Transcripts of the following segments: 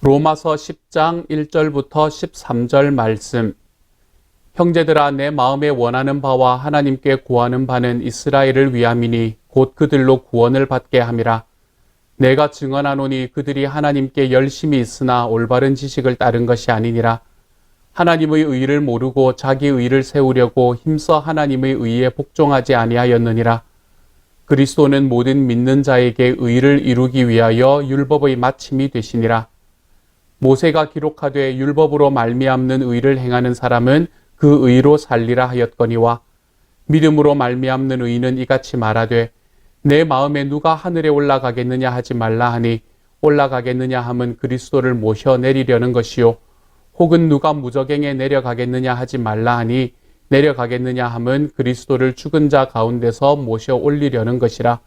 로마서 10장 1절부터 13절 말씀. 형제들아, 내 마음에 원하는 바와 하나님께 구하는 바는 이스라엘을 위함이니 곧 그들로 구원을 받게 함이라. 내가 증언하노니 그들이 하나님께 열심히 있으나 올바른 지식을 따른 것이 아니니라. 하나님의 의를 모르고 자기 의를 세우려고 힘써 하나님의 의에 복종하지 아니하였느니라. 그리스도는 모든 믿는 자에게 의를 이루기 위하여 율법의 마침이 되시니라. 모세가 기록하되 율법으로 말미암는 의를 행하는 사람은 그 의로 살리라 하였거니와, 믿음으로 말미암는 의는 이같이 말하되 내 마음에 누가 하늘에 올라가겠느냐 하지 말라 하니, 올라가겠느냐 함은 그리스도를 모셔 내리려는 것이요, 혹은 누가 무저갱에 내려가겠느냐 하지 말라 하니, 내려가겠느냐 함은 그리스도를 죽은 자 가운데서 모셔 올리려는 것이라.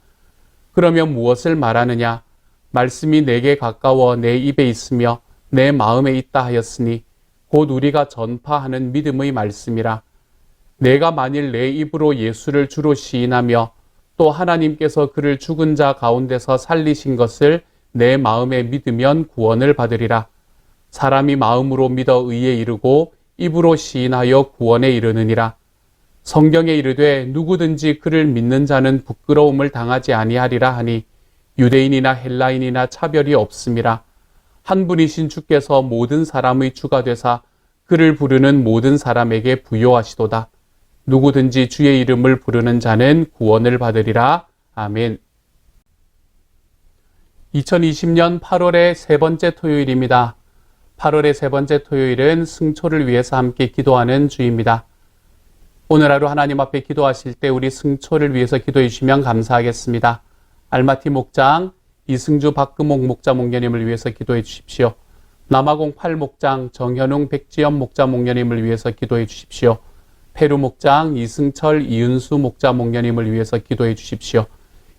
그러면 무엇을 말하느냐? 말씀이 내게 가까워 내 입에 있으며 내 마음에 있다 하였으니 곧 우리가 전파하는 믿음의 말씀이라. 내가 만일 내 입으로 예수를 주로 시인하며 또 하나님께서 그를 죽은 자 가운데서 살리신 것을 내 마음에 믿으면 구원을 받으리라. 사람이 마음으로 믿어 의에 이르고 입으로 시인하여 구원에 이르느니라. 성경에 이르되 누구든지 그를 믿는 자는 부끄러움을 당하지 아니하리라 하니, 유대인이나 헬라인이나 차별이 없음이라. 한 분이신 주께서 모든 사람의 주가 되사 그를 부르는 모든 사람에게 부요하시도다. 누구든지 주의 이름을 부르는 자는 구원을 받으리라. 아멘. 2020년 8월의 세 번째 토요일입니다. 8월의 세 번째 토요일은 승초를 위해서 함께 기도하는 주입니다. 오늘 하루 하나님 앞에 기도하실 때 우리 승초를 위해서 기도해 주시면 감사하겠습니다. 알마티 목장, 이승주 박금옥 목자 목녀님을 위해서 기도해 주십시오. 남아공 8목장 정현웅 백지연 목자 목녀님을 위해서 기도해 주십시오. 페루 목장 이승철 이은수 목자 목녀님을 위해서 기도해 주십시오.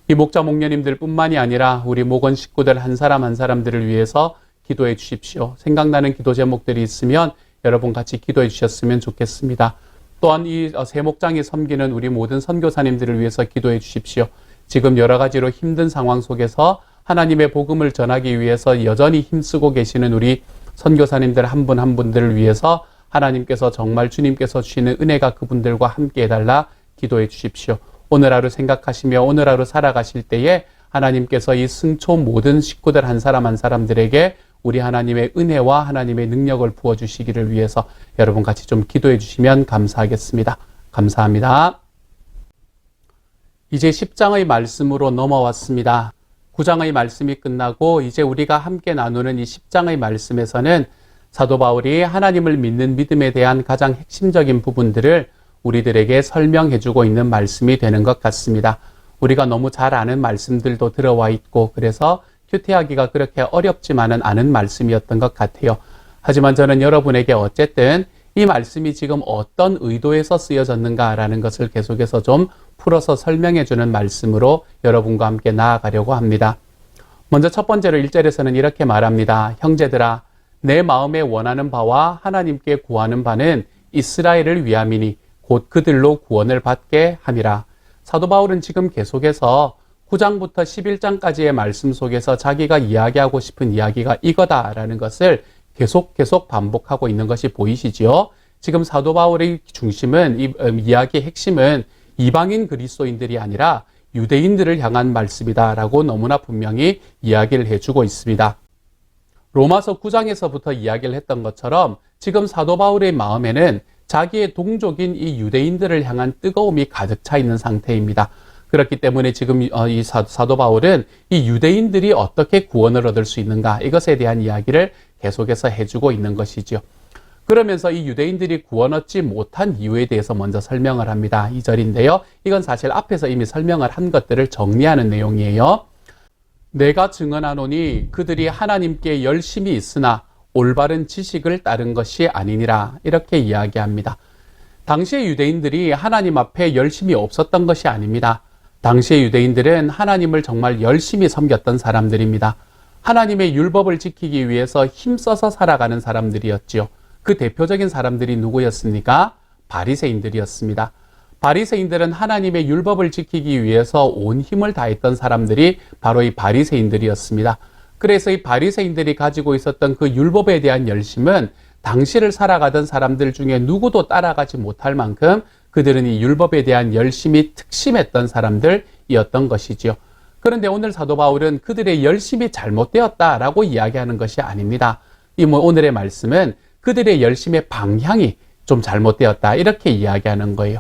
이 목자 목녀님들 뿐만이 아니라 우리 목원 식구들 한 사람 한 사람들을 위해서 기도해 주십시오. 생각나는 기도 제목들이 있으면 여러분 같이 기도해 주셨으면 좋겠습니다. 또한 이 세 목장이 섬기는 우리 모든 선교사님들을 위해서 기도해 주십시오. 지금 여러 가지로 힘든 상황 속에서 하나님의 복음을 전하기 위해서 여전히 힘쓰고 계시는 우리 선교사님들 한 분 한 분들을 위해서 하나님께서 정말 주님께서 주시는 은혜가 그분들과 함께 해달라 기도해 주십시오. 오늘 하루 생각하시며 오늘 하루 살아가실 때에 하나님께서 이 승초 모든 식구들 한 사람 한 사람들에게 우리 하나님의 은혜와 하나님의 능력을 부어주시기를 위해서 여러분 같이 좀 기도해 주시면 감사하겠습니다. 감사합니다. 이제 10장의 말씀으로 넘어왔습니다. 9장의 말씀이 끝나고 이제 우리가 함께 나누는 이 10장의 말씀에서는 사도 바울이 하나님을 믿는 믿음에 대한 가장 핵심적인 부분들을 우리들에게 설명해 주고 있는 말씀이 되는 것 같습니다. 우리가 너무 잘 아는 말씀들도 들어와 있고 그래서 큐티하기가 그렇게 어렵지만은 않은 말씀이었던 것 같아요. 하지만 저는 여러분에게 어쨌든 이 말씀이 지금 어떤 의도에서 쓰여졌는가라는 것을 계속해서 좀 풀어서 설명해 주는 말씀으로 여러분과 함께 나아가려고 합니다. 먼저 첫 번째로 1절에서는 이렇게 말합니다. 형제들아, 내 마음에 원하는 바와 하나님께 구하는 바는 이스라엘을 위함이니 곧 그들로 구원을 받게 함이라. 사도 바울은 지금 계속해서 9장부터 11장까지의 말씀 속에서 자기가 이야기하고 싶은 이야기가 이거다라는 것을 계속 반복하고 있는 것이 보이시지요? 지금 사도 바울의 중심은, 이 이야기의 핵심은 이방인 그리스도인들이 아니라 유대인들을 향한 말씀이다라고 너무나 분명히 이야기를 해주고 있습니다. 로마서 9장에서부터 이야기를 했던 것처럼 지금 사도 바울의 마음에는 자기의 동족인 이 유대인들을 향한 뜨거움이 가득 차 있는 상태입니다. 그렇기 때문에 지금 이 사도 바울은 이 유대인들이 어떻게 구원을 얻을 수 있는가, 이것에 대한 이야기를 계속해서 해주고 있는 것이죠. 그러면서 이 유대인들이 구원 얻지 못한 이유에 대해서 먼저 설명을 합니다. 2절인데요. 이건 사실 앞에서 이미 설명을 한 것들을 정리하는 내용이에요. 내가 증언하노니 그들이 하나님께 열심히 있으나 올바른 지식을 따른 것이 아니니라. 이렇게 이야기합니다. 당시의 유대인들이 하나님 앞에 열심이 없었던 것이 아닙니다. 당시의 유대인들은 하나님을 정말 열심히 섬겼던 사람들입니다. 하나님의 율법을 지키기 위해서 힘써서 살아가는 사람들이었지요. 그 대표적인 사람들이 누구였습니까? 바리새인들이었습니다. 바리새인들은 하나님의 율법을 지키기 위해서 온 힘을 다했던 사람들이 바로 이 바리새인들이었습니다. 그래서 이 바리새인들이 가지고 있었던 그 율법에 대한 열심은 당시를 살아가던 사람들 중에 누구도 따라가지 못할 만큼 그들은 이 율법에 대한 열심이 특심했던 사람들이었던 것이지요. 그런데 오늘 사도 바울은 그들의 열심이 잘못되었다라고 이야기하는 것이 아닙니다. 오늘의 말씀은 그들의 열심의 방향이 좀 잘못되었다 이렇게 이야기하는 거예요.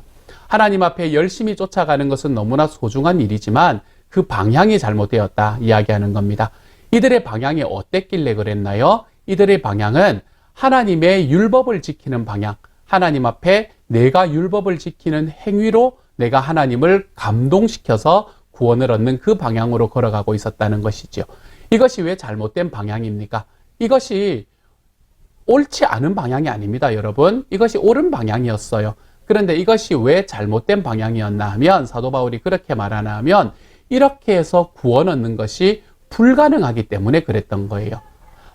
하나님 앞에 열심히 쫓아가는 것은 너무나 소중한 일이지만 그 방향이 잘못되었다 이야기하는 겁니다. 이들의 방향이 어땠길래 그랬나요? 이들의 방향은 하나님의 율법을 지키는 방향, 하나님 앞에 내가 율법을 지키는 행위로 내가 하나님을 감동시켜서 구원을 얻는 그 방향으로 걸어가고 있었다는 것이죠. 이것이 왜 잘못된 방향입니까? 이것이 옳지 않은 방향이 아닙니다, 여러분. 이것이 옳은 방향이었어요. 그런데 이것이 왜 잘못된 방향이었나 하면 사도 바울이 그렇게 말하나 하면 이렇게 해서 구원 얻는 것이 불가능하기 때문에 그랬던 거예요.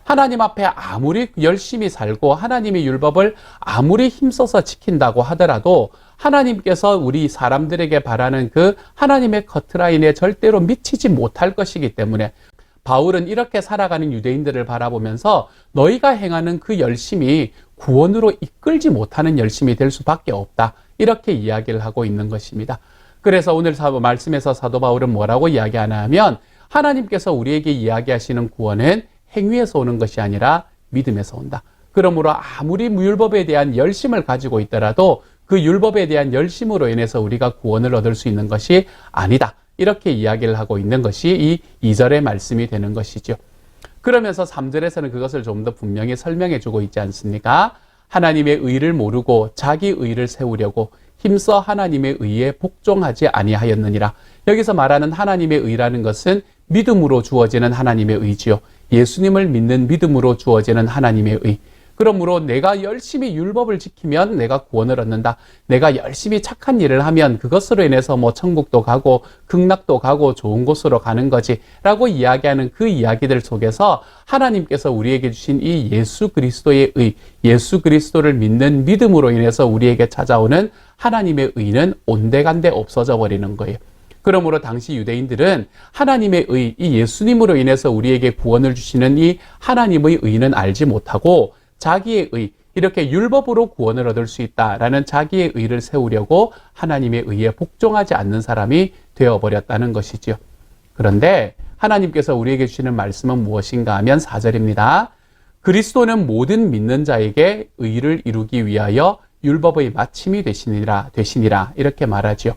하나님 앞에 아무리 열심히 살고 하나님의 율법을 아무리 힘써서 지킨다고 하더라도 하나님께서 우리 사람들에게 바라는 그 하나님의 커트라인에 절대로 미치지 못할 것이기 때문에 바울은 이렇게 살아가는 유대인들을 바라보면서 너희가 행하는 그 열심이 구원으로 이끌지 못하는 열심이 될 수밖에 없다. 이렇게 이야기를 하고 있는 것입니다. 그래서 오늘 말씀에서 사도 바울은 뭐라고 이야기하나 하면 하나님께서 우리에게 이야기하시는 구원은 행위에서 오는 것이 아니라 믿음에서 온다. 그러므로 아무리 율법에 대한 열심을 가지고 있더라도 그 율법에 대한 열심으로 인해서 우리가 구원을 얻을 수 있는 것이 아니다. 이렇게 이야기를 하고 있는 것이 이 2절의 말씀이 되는 것이죠. 그러면서 3절에서는 그것을 좀 더 분명히 설명해 주고 있지 않습니까? 하나님의 의를 모르고 자기 의를 세우려고 힘써 하나님의 의에 복종하지 아니하였느니라. 여기서 말하는 하나님의 의라는 것은 믿음으로 주어지는 하나님의 의지요. 예수님을 믿는 믿음으로 주어지는 하나님의 의. 그러므로 내가 열심히 율법을 지키면 내가 구원을 얻는다. 내가 열심히 착한 일을 하면 그것으로 인해서 천국도 가고 극락도 가고 좋은 곳으로 가는 거지 라고 이야기하는 그 이야기들 속에서 하나님께서 우리에게 주신 이 예수 그리스도의 의, 예수 그리스도를 믿는 믿음으로 인해서 우리에게 찾아오는 하나님의 의는 온데간데 없어져 버리는 거예요. 그러므로 당시 유대인들은 하나님의 의, 이 예수님으로 인해서 우리에게 구원을 주시는 이 하나님의 의는 알지 못하고 자기의 의, 이렇게 율법으로 구원을 얻을 수 있다라는 자기의 의를 세우려고 하나님의 의에 복종하지 않는 사람이 되어버렸다는 것이지요. 그런데 하나님께서 우리에게 주시는 말씀은 무엇인가 하면 4절입니다. 그리스도는 모든 믿는 자에게 의를 이루기 위하여 율법의 마침이 되시니라 이렇게 말하지요.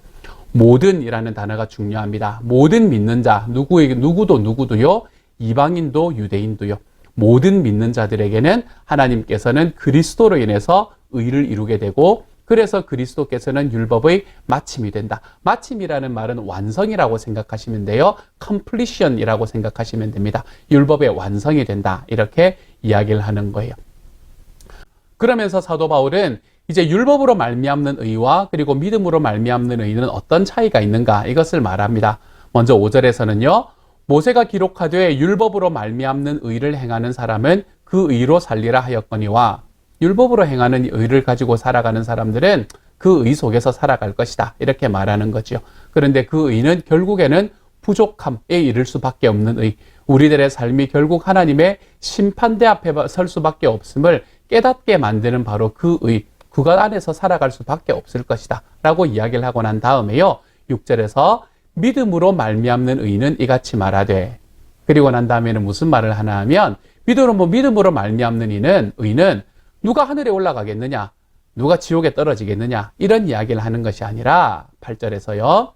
모든이라는 단어가 중요합니다. 모든 믿는 자, 누구도요, 이방인도 유대인도요. 모든 믿는 자들에게는 하나님께서는 그리스도로 인해서 의를 이루게 되고 그래서 그리스도께서는 율법의 마침이 된다. 마침이라는 말은 완성이라고 생각하시면 돼요. completion이라고 생각하시면 됩니다. 율법의 완성이 된다. 이렇게 이야기를 하는 거예요. 그러면서 사도 바울은 이제 율법으로 말미암는 의와 그리고 믿음으로 말미암는 의는 어떤 차이가 있는가 이것을 말합니다. 먼저 5절에서는요. 모세가 기록하되 율법으로 말미암는 의를 행하는 사람은 그 의로 살리라 하였거니와 율법으로 행하는 의를 가지고 살아가는 사람들은 그 의 속에서 살아갈 것이다. 이렇게 말하는 거죠. 그런데 그 의는 결국에는 부족함에 이를 수밖에 없는 의. 우리들의 삶이 결국 하나님의 심판대 앞에 설 수밖에 없음을 깨닫게 만드는 바로 그 의. 그것 안에서 살아갈 수밖에 없을 것이다. 라고 이야기를 하고 난 다음에요. 6절에서 믿음으로 말미암는 의는 이같이 말하되 그리고 난 다음에는 무슨 말을 하나 하면 믿음으로 말미암는 의는 누가 하늘에 올라가겠느냐 누가 지옥에 떨어지겠느냐 이런 이야기를 하는 것이 아니라 8절에서요.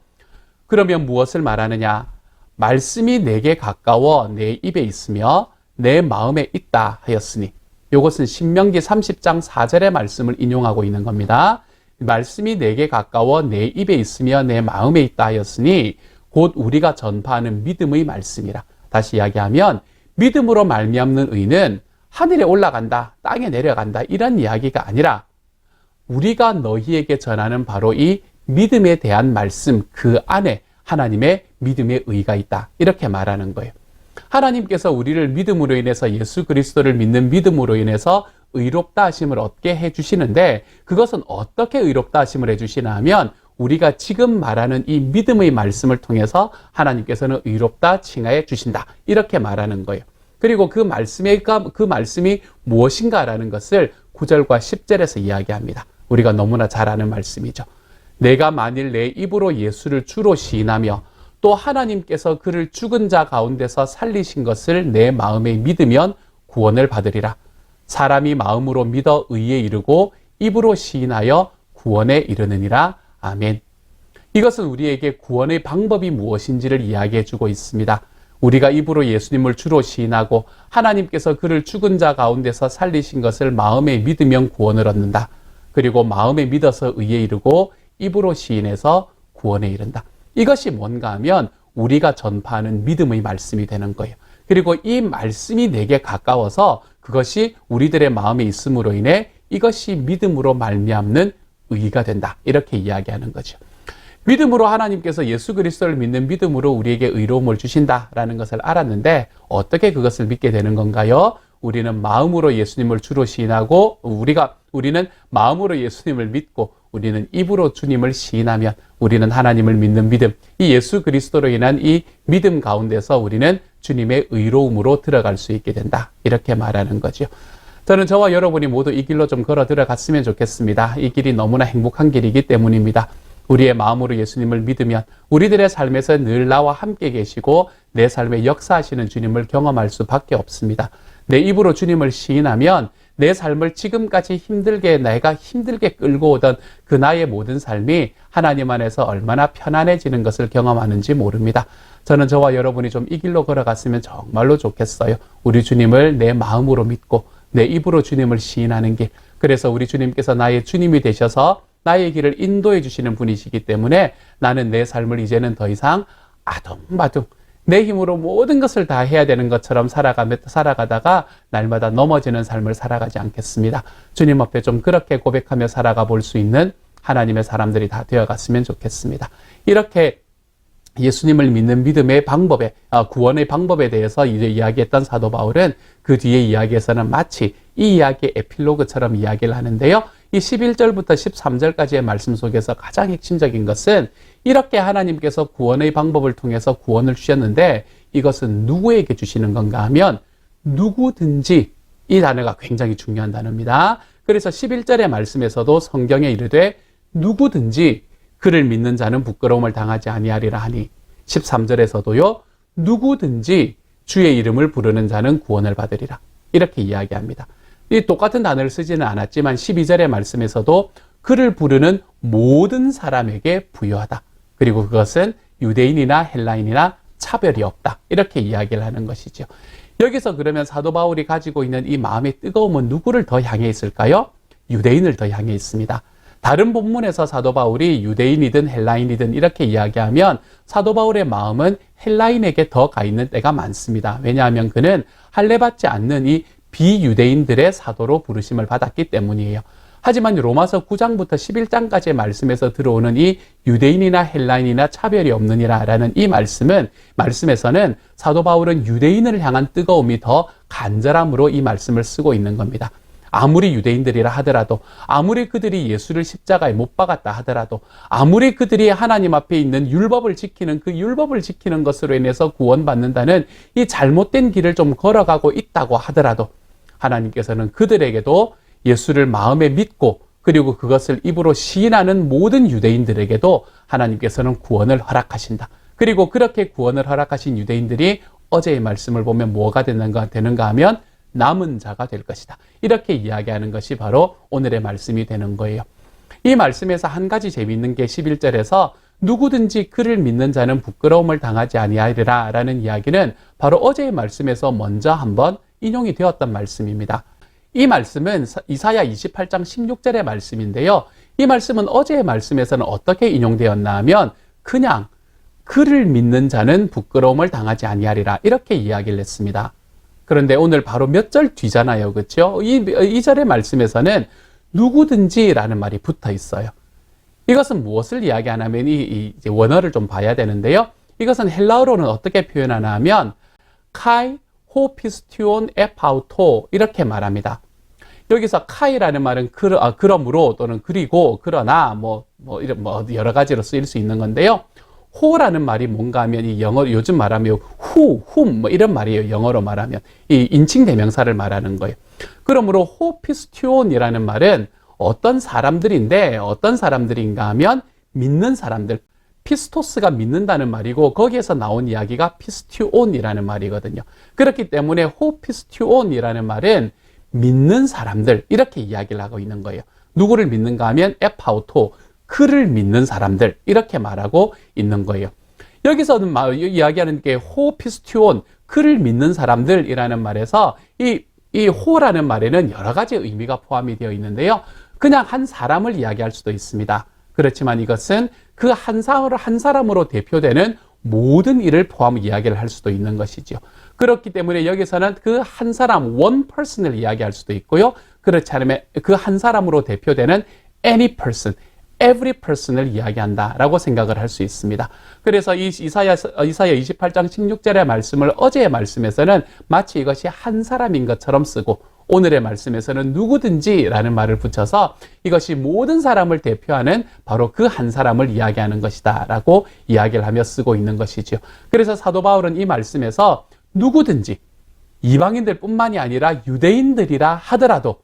그러면 무엇을 말하느냐 말씀이 내게 가까워 내 입에 있으며 내 마음에 있다 하였으니 이것은 신명기 30장 4절의 말씀을 인용하고 있는 겁니다. 말씀이 내게 가까워 내 입에 있으며 내 마음에 있다 하였으니 곧 우리가 전파하는 믿음의 말씀이라. 다시 이야기하면 믿음으로 말미암는 의는 하늘에 올라간다, 땅에 내려간다 이런 이야기가 아니라 우리가 너희에게 전하는 바로 이 믿음에 대한 말씀 그 안에 하나님의 믿음의 의가 있다. 이렇게 말하는 거예요. 하나님께서 우리를 믿음으로 인해서 예수 그리스도를 믿는 믿음으로 인해서 의롭다 하심을 얻게 해주시는데 그것은 어떻게 의롭다 하심을 해주시나 하면 우리가 지금 말하는 이 믿음의 말씀을 통해서 하나님께서는 의롭다 칭하해 주신다. 이렇게 말하는 거예요. 그리고 그 말씀이 무엇인가라는 것을 9절과 10절에서 이야기합니다. 우리가 너무나 잘 아는 말씀이죠. 내가 만일 내 입으로 예수를 주로 시인하며 또 하나님께서 그를 죽은 자 가운데서 살리신 것을 내 마음에 믿으면 구원을 받으리라. 사람이 마음으로 믿어 의에 이르고 입으로 시인하여 구원에 이르느니라. 아멘. 이것은 우리에게 구원의 방법이 무엇인지를 이야기해 주고 있습니다. 우리가 입으로 예수님을 주로 시인하고 하나님께서 그를 죽은 자 가운데서 살리신 것을 마음에 믿으면 구원을 얻는다. 그리고 마음에 믿어서 의에 이르고 입으로 시인해서 구원에 이른다. 이것이 뭔가 하면 우리가 전파하는 믿음의 말씀이 되는 거예요. 그리고 이 말씀이 내게 가까워서 그것이 우리들의 마음에 있음으로 인해 이것이 믿음으로 말미암는 의가 된다. 이렇게 이야기하는 거죠. 믿음으로 하나님께서 예수 그리스도를 믿는 믿음으로 우리에게 의로움을 주신다라는 것을 알았는데 어떻게 그것을 믿게 되는 건가요? 우리는 마음으로 예수님을 주로 시인하고 우리는 마음으로 예수님을 믿고 우리는 입으로 주님을 시인하면 우리는 하나님을 믿는 믿음, 이 예수 그리스도로 인한 이 믿음 가운데서 우리는 주님의 의로움으로 들어갈 수 있게 된다. 이렇게 말하는 거죠. 저는 저와 여러분이 모두 이 길로 좀 걸어 들어갔으면 좋겠습니다. 이 길이 너무나 행복한 길이기 때문입니다. 우리의 마음으로 예수님을 믿으면 우리들의 삶에서 늘 나와 함께 계시고 내 삶에 역사하시는 주님을 경험할 수밖에 없습니다. 내 입으로 주님을 시인하면 내 삶을 지금까지 내가 힘들게 끌고 오던 그 나의 모든 삶이 하나님 안에서 얼마나 편안해지는 것을 경험하는지 모릅니다. 저는 저와 여러분이 좀 이 길로 걸어갔으면 정말로 좋겠어요. 우리 주님을 내 마음으로 믿고 내 입으로 주님을 시인하는 길. 그래서 우리 주님께서 나의 주님이 되셔서 나의 길을 인도해 주시는 분이시기 때문에 나는 내 삶을 이제는 더 이상 아둥바둥 내 힘으로 모든 것을 다 해야 되는 것처럼 살아가다가 날마다 넘어지는 삶을 살아가지 않겠습니다. 주님 앞에 좀 그렇게 고백하며 살아가 볼 수 있는 하나님의 사람들이 다 되어갔으면 좋겠습니다. 이렇게 예수님을 믿는 믿음의 방법에, 구원의 방법에 대해서 이제 이야기했던 사도 바울은 그 뒤에 이야기에서는 마치 이 이야기의 에필로그처럼 이야기를 하는데요. 이 11절부터 13절까지의 말씀 속에서 가장 핵심적인 것은 이렇게 하나님께서 구원의 방법을 통해서 구원을 주셨는데 이것은 누구에게 주시는 건가 하면 누구든지, 이 단어가 굉장히 중요한 단어입니다. 그래서 11절의 말씀에서도 성경에 이르되 누구든지 그를 믿는 자는 부끄러움을 당하지 아니하리라 하니 13절에서도요. 누구든지 주의 이름을 부르는 자는 구원을 받으리라. 이렇게 이야기합니다. 이 똑같은 단어를 쓰지는 않았지만 12절의 말씀에서도 그를 부르는 모든 사람에게 부여하다. 그리고 그것은 유대인이나 헬라인이나 차별이 없다. 이렇게 이야기를 하는 것이죠. 여기서 그러면 사도 바울이 가지고 있는 이 마음의 뜨거움은 누구를 더 향해 있을까요? 유대인을 더 향해 있습니다. 다른 본문에서 사도 바울이 유대인이든 헬라인이든 이렇게 이야기하면 사도 바울의 마음은 헬라인에게 더 가 있는 때가 많습니다. 왜냐하면 그는 할례받지 않는 이 비유대인들의 사도로 부르심을 받았기 때문이에요. 하지만 로마서 9장부터 11장까지의 말씀에서 들어오는 이 유대인이나 헬라인이나 차별이 없느니라라는 이 말씀에서는 사도 바울은 유대인을 향한 뜨거움이 더 간절함으로 이 말씀을 쓰고 있는 겁니다. 아무리 유대인들이라 하더라도, 아무리 그들이 예수를 십자가에 못 박았다 하더라도, 아무리 그들이 하나님 앞에 있는 율법을 지키는 그 율법을 지키는 것으로 인해서 구원받는다는 이 잘못된 길을 좀 걸어가고 있다고 하더라도 하나님께서는 그들에게도 예수를 마음에 믿고 그리고 그것을 입으로 시인하는 모든 유대인들에게도 하나님께서는 구원을 허락하신다. 그리고 그렇게 구원을 허락하신 유대인들이 어제의 말씀을 보면 뭐가 되는가 하면 남은 자가 될 것이다. 이렇게 이야기하는 것이 바로 오늘의 말씀이 되는 거예요. 이 말씀에서 한 가지 재미있는 게 11절에서 누구든지 그를 믿는 자는 부끄러움을 당하지 아니하리라 라는 이야기는 바로 어제의 말씀에서 먼저 한번 인용이 되었던 말씀입니다. 이 말씀은 이사야 28장 16절의 말씀인데요. 이 말씀은 어제의 말씀에서는 어떻게 인용되었나 하면 그냥 그를 믿는 자는 부끄러움을 당하지 아니하리라 이렇게 이야기를 했습니다. 그런데 오늘 바로 몇 절 뒤잖아요. 그렇죠? 이 절의 말씀에서는 누구든지라는 말이 붙어 있어요. 이것은 무엇을 이야기하냐면 이제 원어를 좀 봐야 되는데요. 이것은 헬라어로는 어떻게 표현하나 하면 카이 호피스티온 에파우토 이렇게 말합니다. 여기서 카이라는 말은 그러므로 또는 그리고 그러나 뭐 여러 가지로 쓰일 수 있는 건데요. 호라는 말이 뭔가 하면 이 영어 요즘 말하면 whom 뭐 이런 말이에요. 영어로 말하면 이 인칭 대명사를 말하는 거예요. 그러므로 호피스티온이라는 말은 어떤 사람들인데 어떤 사람들인가 하면 믿는 사람들. 피스토스가 믿는다는 말이고 거기에서 나온 이야기가 피스티온이라는 말이거든요. 그렇기 때문에 호피스티온이라는 말은 믿는 사람들 이렇게 이야기를 하고 있는 거예요. 누구를 믿는가 하면 에파우토, 그를 믿는 사람들 이렇게 말하고 있는 거예요. 여기서는 이야기하는 게 호피스티온, 그를 믿는 사람들이라는 말에서 이 호라는 말에는 여러 가지 의미가 포함이 되어 있는데요. 그냥 한 사람을 이야기할 수도 있습니다. 그렇지만 이것은 그 한 사람으로 대표되는 모든 일을 포함 이야기를 할 수도 있는 것이죠. 그렇기 때문에 여기서는 그 한 사람, one person을 이야기할 수도 있고요. 그렇지 않으면 그 한 사람으로 대표되는 any person, every person을 이야기한다라고 생각을 할 수 있습니다. 그래서 이 이사야 28장 16절의 말씀을 어제의 말씀에서는 마치 이것이 한 사람인 것처럼 쓰고 오늘의 말씀에서는 누구든지라는 말을 붙여서 이것이 모든 사람을 대표하는 바로 그 한 사람을 이야기하는 것이다 라고 이야기를 하며 쓰고 있는 것이죠. 그래서 사도 바울은 이 말씀에서 누구든지 이방인들 뿐만이 아니라 유대인들이라 하더라도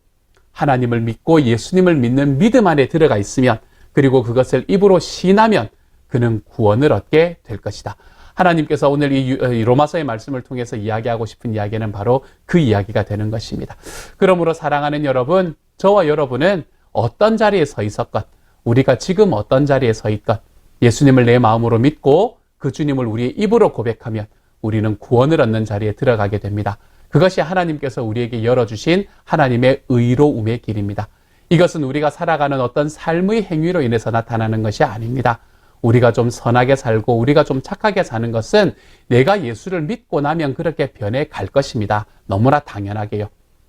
하나님을 믿고 예수님을 믿는 믿음 안에 들어가 있으면 그리고 그것을 입으로 시인하면 그는 구원을 얻게 될 것이다. 하나님께서 오늘 이 로마서의 말씀을 통해서 이야기하고 싶은 이야기는 바로 그 이야기가 되는 것입니다. 그러므로 사랑하는 여러분, 저와 여러분은 어떤 자리에 서 있었건, 우리가 지금 어떤 자리에 서 있건 예수님을 내 마음으로 믿고 그 주님을 우리의 입으로 고백하면 우리는 구원을 얻는 자리에 들어가게 됩니다. 그것이 하나님께서 우리에게 열어주신 하나님의 의로움의 길입니다. 이것은 우리가 살아가는 어떤 삶의 행위로 인해서 나타나는 것이 아닙니다. 우리가 좀 선하게 살고 우리가 좀 착하게 사는 것은 내가 예수를 믿고 나면 그렇게 변해 갈 것입니다. 너무나 당연하게요.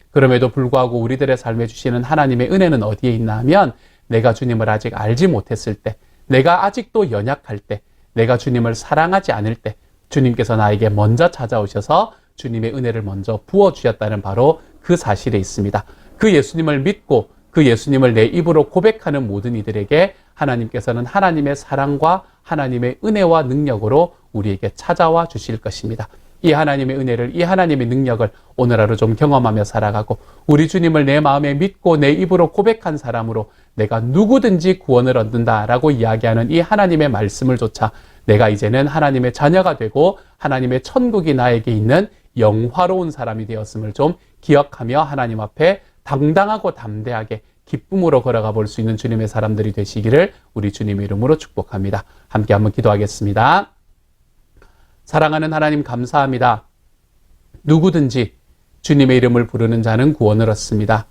그럼에도 불구하고 우리들의 삶에 주시는 하나님의 은혜는 어디에 있나 하면 내가 주님을 아직 알지 못했을 때, 내가 아직도 연약할 때, 내가 주님을 사랑하지 않을 때 주님께서 나에게 먼저 찾아오셔서 주님의 은혜를 먼저 부어주셨다는 바로 그 사실에 있습니다. 그 예수님을 믿고 그 예수님을 내 입으로 고백하는 모든 이들에게 하나님께서는 하나님의 사랑과 하나님의 은혜와 능력으로 우리에게 찾아와 주실 것입니다. 이 하나님의 은혜를, 이 하나님의 능력을 오늘 하루 좀 경험하며 살아가고 우리 주님을 내 마음에 믿고 내 입으로 고백한 사람으로 내가 누구든지 구원을 얻는다라고 이야기하는 이 하나님의 말씀을 조차 내가 이제는 하나님의 자녀가 되고 하나님의 천국이 나에게 있는 영화로운 사람이 되었음을 좀 기억하며 하나님 앞에 당당하고 담대하게 기쁨으로 걸어가 볼 수 있는 주님의 사람들이 되시기를 우리 주님의 이름으로 축복합니다. 함께 한번 기도하겠습니다. 사랑하는 하나님 감사합니다. 누구든지 주님의 이름을 부르는 자는 구원을 얻습니다.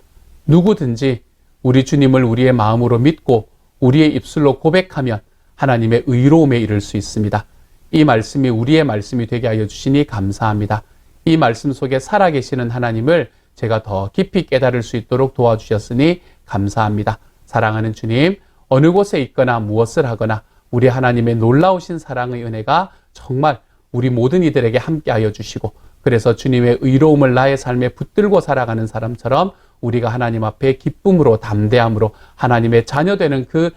누구든지 우리 주님을 우리의 마음으로 믿고 우리의 입술로 고백하면 하나님의 의로움에 이를 수 있습니다. 이 말씀이 우리의 말씀이 되게 하여 주시니 감사합니다. 이 말씀 속에 살아계시는 하나님을 제가 더 깊이 깨달을 수 있도록 도와주셨으니 감사합니다. 사랑하는 주님, 어느 곳에 있거나 무엇을 하거나 우리 하나님의 놀라우신 사랑의 은혜가 정말 우리 모든 이들에게 함께하여 주시고 그래서 주님의 의로움을 나의 삶에 붙들고 살아가는 사람처럼 우리가 하나님 앞에 기쁨으로 담대함으로 하나님의 자녀되는 그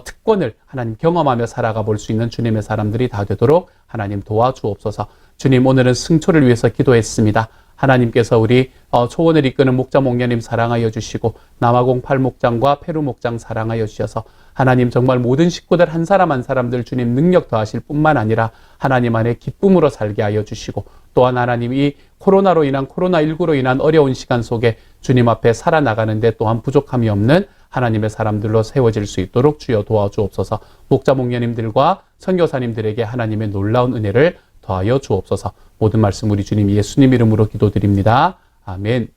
특권을 하나님 경험하며 살아가 볼 수 있는 주님의 사람들이 다 되도록 하나님 도와주옵소서. 주님, 오늘은 승초를 위해서 기도했습니다. 하나님께서 우리 초원을 이끄는 목자 목녀님 사랑하여 주시고 남아공 팔목장과 페루 목장 사랑하여 주셔서 하나님 정말 모든 식구들 한 사람 한 사람들 주님 능력 더하실 뿐만 아니라 하나님 안에 기쁨으로 살게 하여 주시고 또한 하나님 이 코로나19로 인한 어려운 시간 속에 주님 앞에 살아나가는데 또한 부족함이 없는 하나님의 사람들로 세워질 수 있도록 주여 도와주옵소서. 목자 목녀님들과 선교사님들에게 하나님의 놀라운 은혜를 더하여 주옵소서. 모든 말씀 우리 주님 예수님 이름으로 기도드립니다. 아멘.